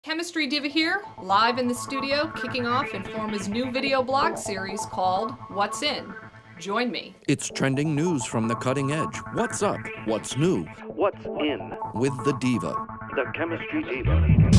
Chemistry Diva here, live in the studio, kicking off Informa's new video blog series called What's In? Join me. It's trending news from the cutting edge. What's up? What's new? What's in? With the Diva. The Chemistry Diva.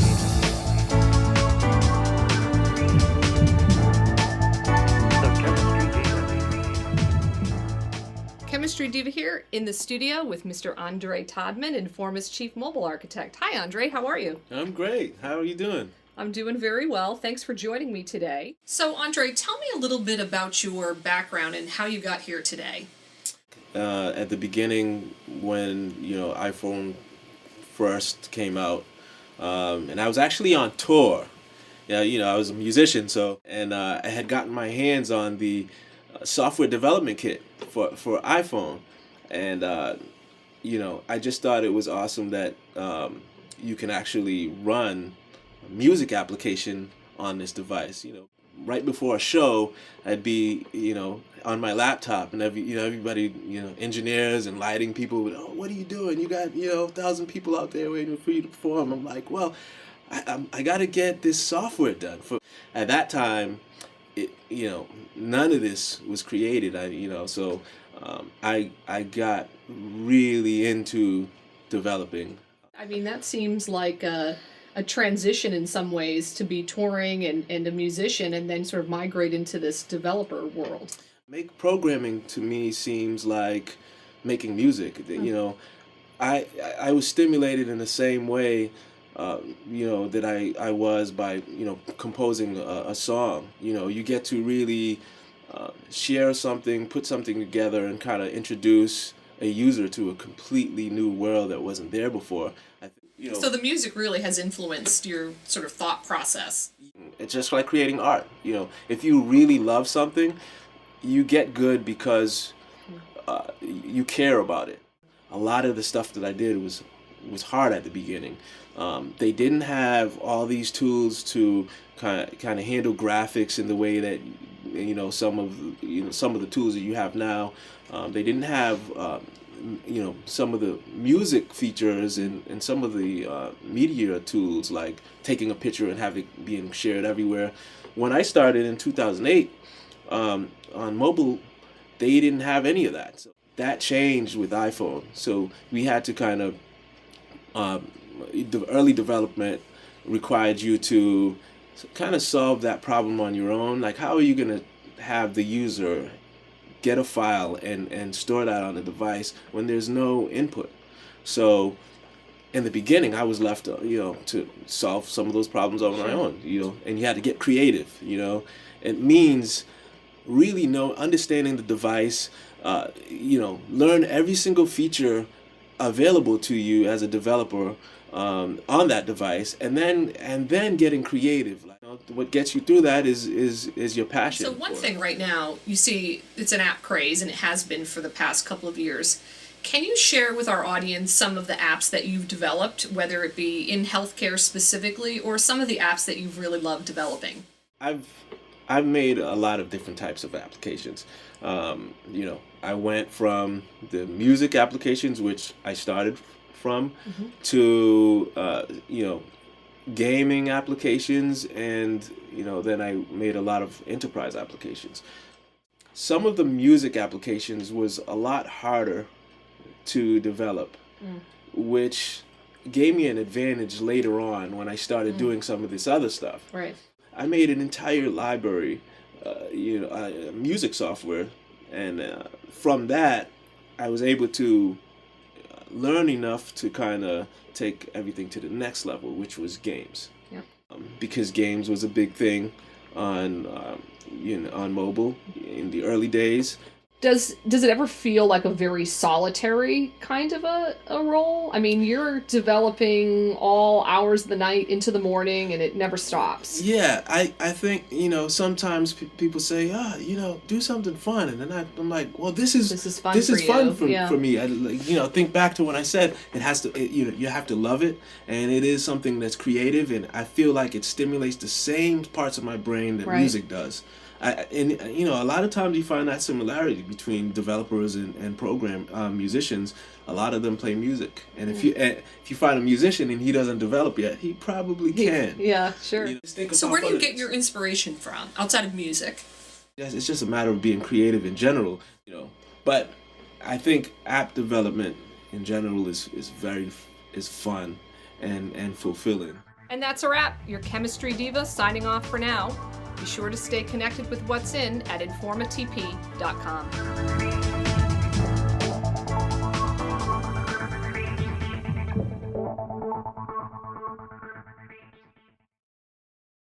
Chemistry Diva here in the studio with Mr. Andre Todman, Informa's Chief Mobile Architect. Hi, Andre. How are you? I'm great. How are you doing? I'm doing very well. Thanks for joining me today. So, Andre, tell me a little bit about your background and how you got here today. At the beginning, when iPhone first came out, and I was actually on tour. Yeah, I was a musician, and I had gotten my hands on the software development kit for iPhone, and I just thought it was awesome that you can actually run a music application on this device. Right before a show, I'd be on my laptop, and everybody, engineers and lighting people would, "Oh, what are you doing? You got 1,000 people out there waiting for you to perform." I'm like, well, I got to get this software done. At that time, none of this was created. I got really into developing. I mean, that seems like a transition in some ways to be touring and a musician and then sort of migrate into this developer world. Programming to me seems like making music. I was stimulated in the same way that I was by, composing a song. You get to really share something, put something together, and kind of introduce a user to a completely new world that wasn't there before. So the music really has influenced your sort of thought process. It's just like creating art. If you really love something, you get good because you care about it. A lot of the stuff that I did was hard at the beginning. They didn't have all these tools to kind of handle graphics in the way that some of the tools that you have now. They didn't have some of the music features and some of the media tools, like taking a picture and have it being shared everywhere. When I started in 2008 on mobile, they didn't have any of that. So that changed with iPhone. So we had to kind of the early development required you to kind of solve that problem on your own. Like, how are you going to have the user get a file and store that on the device when there's no input? So in the beginning, I was left to solve some of those problems on my own, and you had to get creative. It means really understanding the device, learn every single feature available to you as a developer on that device, and then getting creative. What gets you through that is your passion. So one thing right now, you see, it's an app craze, and it has been for the past couple of years. Can you share with our audience some of the apps that you've developed, whether it be in healthcare specifically, or some of the apps that you've really loved developing? I've made a lot of different types of applications. I went from the music applications, which I started from, to gaming applications, and then I made a lot of enterprise applications. Some of the music applications was a lot harder to develop, which gave me an advantage later on when I started doing some of this other stuff. Right. I made an entire library, music software, and from that, I was able to learn enough to kind of take everything to the next level, which was games. Yep. Because games was a big thing on mobile in the early days. Does it ever feel like a very solitary kind of a role? I mean, you're developing all hours of the night into the morning, and it never stops. Yeah, I think, sometimes people say, do something fun. And then I'm like, well, this is fun for me. I think back to when I said it has to, you have to love it. And it is something that's creative. And I feel like it stimulates the same parts of my brain that music does. And you know, a lot of times you find that similarity between developers and program musicians. A lot of them play music, and if you find a musician and he doesn't develop yet, he probably can. Yeah, sure. You know, just think So about where do you others. get your inspiration from outside of music? Yes, it's just a matter of being creative in general, you know. But I think app development in general is fun and fulfilling. And that's a wrap. Your Chemistry Diva signing off for now. Be sure to stay connected with what's in at informatp.com.